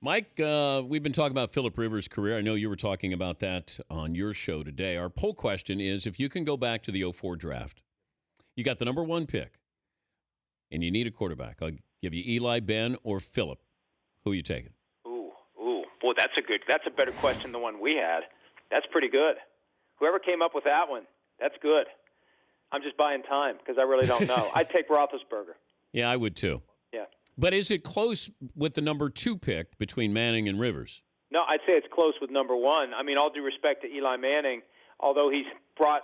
Mike, we've been talking about Phillip Rivers' career. I know you were talking about that on your show today. Our poll question is, if you can go back to the '04 draft, you got the number one pick, and you need a quarterback. I'll give you Eli, Ben, or Phillip. Who are you taking? Ooh, boy, that's a better question than the one we had. That's pretty good. Whoever came up with that one, that's good. I'm just buying time because I really don't know. I'd take Roethlisberger. Yeah, I would too. Yeah. But is it close with the number two pick between Manning and Rivers? No, I'd say it's close with number one. I mean, all due respect to Eli Manning, although he's brought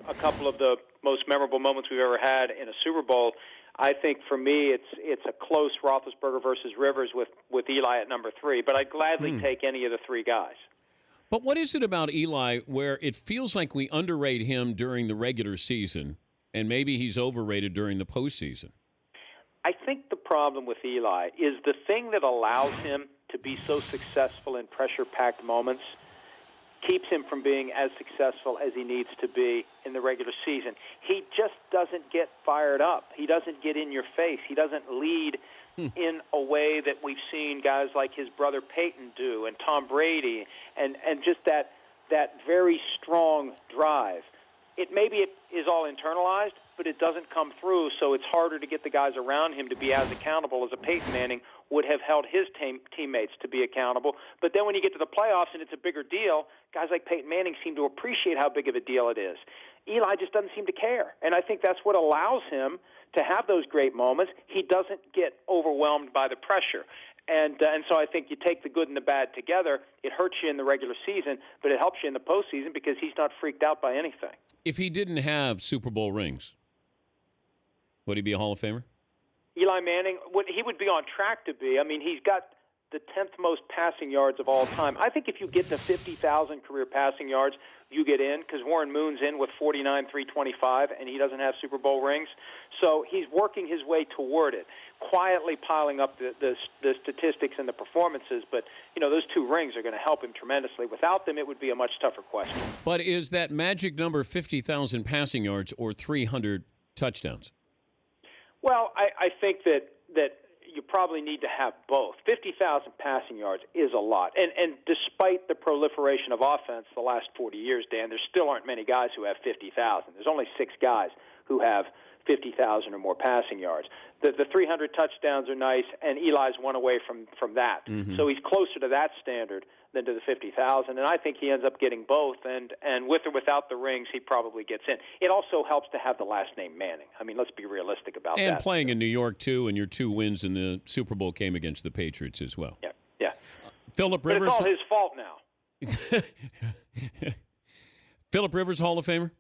a couple of the most memorable moments we've ever had in a Super Bowl, I think for me it's a close Roethlisberger versus Rivers with Eli at number three. But I'd gladly take any of the three guys. But what is it about Eli where it feels like we underrate him during the regular season and maybe he's overrated during the postseason? I think the problem with Eli is the thing that allows him to be so successful in pressure-packed moments keeps him from being as successful as he needs to be in the regular season. He just doesn't get fired up. He doesn't get in your face. He doesn't lead in a way that we've seen guys like his brother Peyton do and Tom Brady and just that very strong drive. Maybe it is all internalized, but it doesn't come through, so it's harder to get the guys around him to be as accountable as a Peyton Manning would have held his teammates to be accountable. But then when you get to the playoffs and it's a bigger deal, guys like Peyton Manning seem to appreciate how big of a deal it is. Eli just doesn't seem to care, and I think that's what allows him to have those great moments. He doesn't get overwhelmed by the pressure. And so I think you take the good and the bad together. It hurts you in the regular season, but it helps you in the postseason because he's not freaked out by anything. If he didn't have Super Bowl rings, would he be a Hall of Famer? Eli Manning, he would be on track to be. I mean, he's got the 10th most passing yards of all time. I think if you get to 50,000 career passing yards, you get in because Warren Moon's in with 49,325, and he doesn't have Super Bowl rings. So he's working his way toward it, quietly piling up the statistics and the performances. But, those two rings are going to help him tremendously. Without them, it would be a much tougher question. But is that magic number 50,000 passing yards or 300 touchdowns? Well, I think that you probably need to have both. 50,000 passing yards is a lot. And despite the proliferation of offense the last 40 years, Dan, there still aren't many guys who have 50,000. There's only 6 guys who have 50,000 or more passing yards. The 300 touchdowns are nice, and Eli's one away from that. Mm-hmm. So he's closer to that standard than to the 50,000, and I think he ends up getting both, and with or without the rings, he probably gets in. It also helps to have the last name Manning. I mean, let's be realistic about that. And playing in New York, too, and your 2 wins in the Super Bowl came against the Patriots as well. Yeah. Phillip Rivers. But it's all his fault now. Phillip Rivers, Hall of Famer?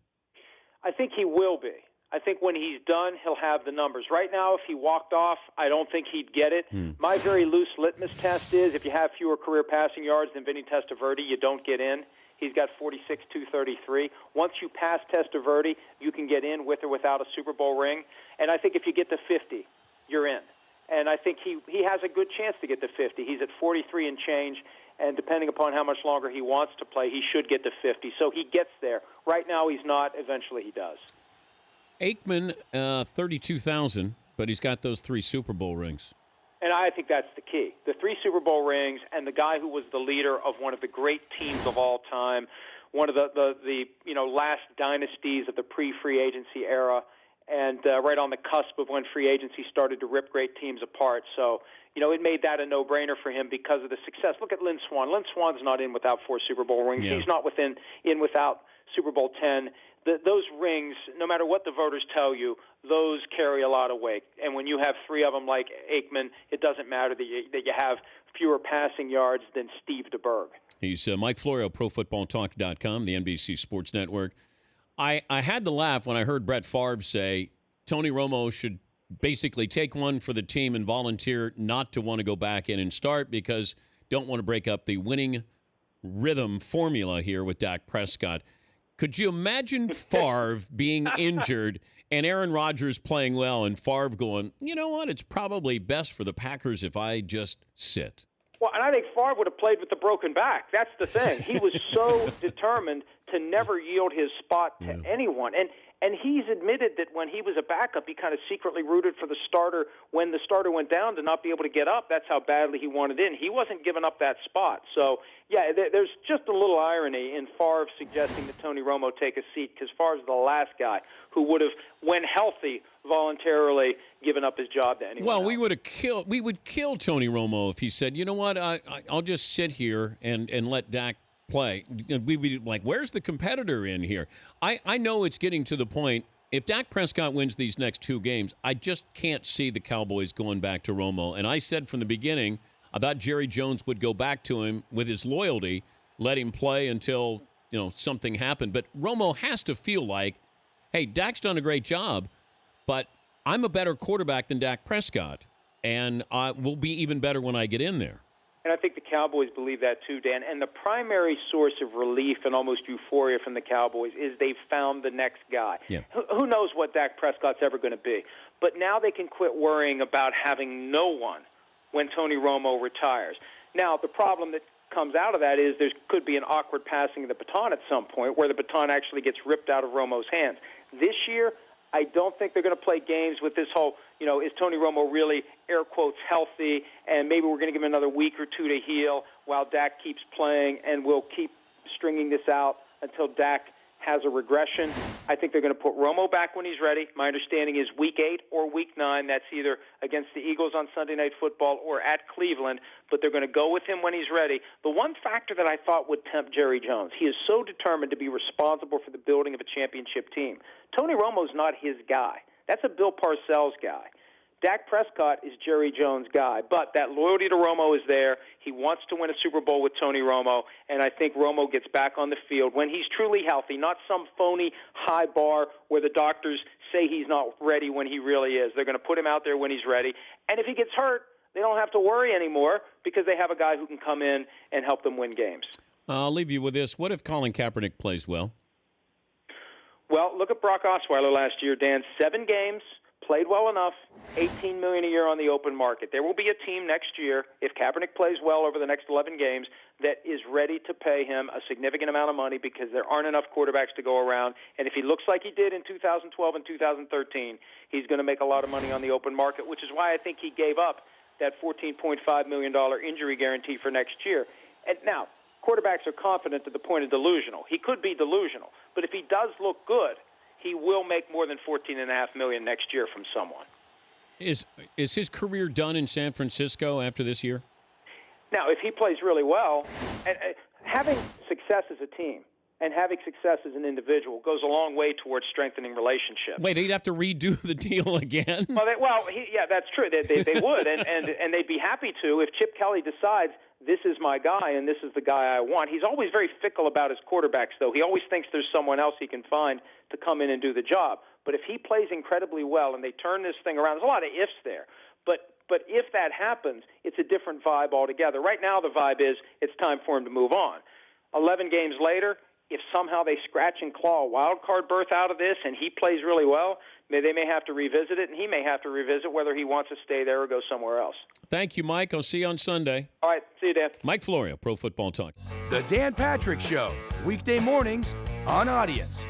I think he will be. I think when he's done, he'll have the numbers. Right now, if he walked off, I don't think he'd get it. My very loose litmus test is if you have fewer career passing yards than Vinny Testaverde, you don't get in. He's got 46,233. Once you pass Testaverde, you can get in with or without a Super Bowl ring. And I think if you get to 50, you're in. And I think he has a good chance to get to 50. He's at 43 and change, and depending upon how much longer he wants to play, he should get to 50. So he gets there. Right now, he's not. Eventually, he does. Aikman, 32,000, but he's got those 3 Super Bowl rings. And I think that's the key. The 3 Super Bowl rings and the guy who was the leader of one of the great teams of all time, one of the last dynasties of the pre-free agency era, and right on the cusp of when free agency started to rip great teams apart. So, it made that a no-brainer for him because of the success. Look at Lynn Swann. Lynn Swann's not in without 4 Super Bowl rings. Yeah. He's not in without Super Bowl 10. Those rings, no matter what the voters tell you, those carry a lot of weight. And when you have 3 of them like Aikman, it doesn't matter that you have fewer passing yards than Steve DeBerg. He's Mike Florio, ProFootballTalk.com, the NBC Sports Network. I had to laugh when I heard Brett Favre say Tony Romo should basically take one for the team and volunteer not to want to go back in and start because don't want to break up the winning rhythm formula here with Dak Prescott. Could you imagine Favre being injured and Aaron Rodgers playing well and Favre going, you know what, it's probably best for the Packers if I just sit? Well, and I think Favre would have played with the broken back. That's the thing. He was so determined to never yield his spot to anyone. And And he's admitted that when he was a backup, he kind of secretly rooted for the starter when the starter went down to not be able to get up. That's how badly he wanted in. He wasn't giving up that spot. So, yeah, there's just a little irony in Favre suggesting that Tony Romo take a seat, because Favre's the last guy who would have, when healthy, voluntarily given up his job to anyone else. We would kill Tony Romo if he said, you know what, I'll just sit here and let Dak play. We'd be like, where's the competitor in here? I know it's getting to the point, if Dak Prescott wins these next 2 games, I just can't see the Cowboys going back to Romo. And I said from the beginning, I thought Jerry Jones would go back to him with his loyalty, let him play until, something happened. But Romo has to feel like, hey, Dak's done a great job, but I'm a better quarterback than Dak Prescott, and I will be even better when I get in there. And I think the Cowboys believe that too, Dan. And the primary source of relief and almost euphoria from the Cowboys is they've found the next guy. Yeah. Who knows what Dak Prescott's ever going to be? But now they can quit worrying about having no one when Tony Romo retires. Now, the problem that comes out of that is there could be an awkward passing of the baton at some point where the baton actually gets ripped out of Romo's hands. This year, I don't think they're going to play games with this whole, is Tony Romo really, air quotes, healthy, and maybe we're going to give him another week or 2 to heal while Dak keeps playing, and we'll keep stringing this out until Dak has a regression. I think they're going to put Romo back when he's ready. My understanding is week 8 or week 9. That's either against the Eagles on Sunday Night Football or at Cleveland, but they're going to go with him when he's ready. The one factor that I thought would tempt Jerry Jones, he is so determined to be responsible for the building of a championship team. Tony Romo's not his guy. That's a Bill Parcells guy. Dak Prescott is Jerry Jones' guy, but that loyalty to Romo is there. He wants to win a Super Bowl with Tony Romo, and I think Romo gets back on the field when he's truly healthy, not some phony high bar where the doctors say he's not ready when he really is. They're going to put him out there when he's ready, and if he gets hurt, they don't have to worry anymore because they have a guy who can come in and help them win games. I'll leave you with this. What if Colin Kaepernick plays well? Well, look at Brock Osweiler last year, Dan. 7 games. Played well enough, $18 million a year on the open market. There will be a team next year, if Kaepernick plays well over the next 11 games, that is ready to pay him a significant amount of money because there aren't enough quarterbacks to go around. And if he looks like he did in 2012 and 2013, he's going to make a lot of money on the open market, which is why I think he gave up that $14.5 million injury guarantee for next year. And now, quarterbacks are confident to the point of delusional. He could be delusional, but if he does look good, he will make more than $14.5 million next year from someone. Is his career done in San Francisco after this year? Now, if he plays really well, and having success as a team and having success as an individual goes a long way towards strengthening relationships. Wait, they'd have to redo the deal again? Yeah, that's true. They would, and they'd be happy to if Chip Kelly decides this is my guy and this is the guy I want. He's always very fickle about his quarterbacks, though. He always thinks there's someone else he can find to come in and do the job. But if he plays incredibly well and they turn this thing around, there's a lot of ifs there. But if that happens, it's a different vibe altogether. Right now the vibe is it's time for him to move on. 11 games later, if somehow they scratch and claw a wild card berth out of this and he plays really well, they may have to revisit it, and he may have to revisit whether he wants to stay there or go somewhere else. Thank you, Mike. I'll see you on Sunday. All right. See you, Dan. Mike Florio, Pro Football Talk. The Dan Patrick Show, weekday mornings on Audience.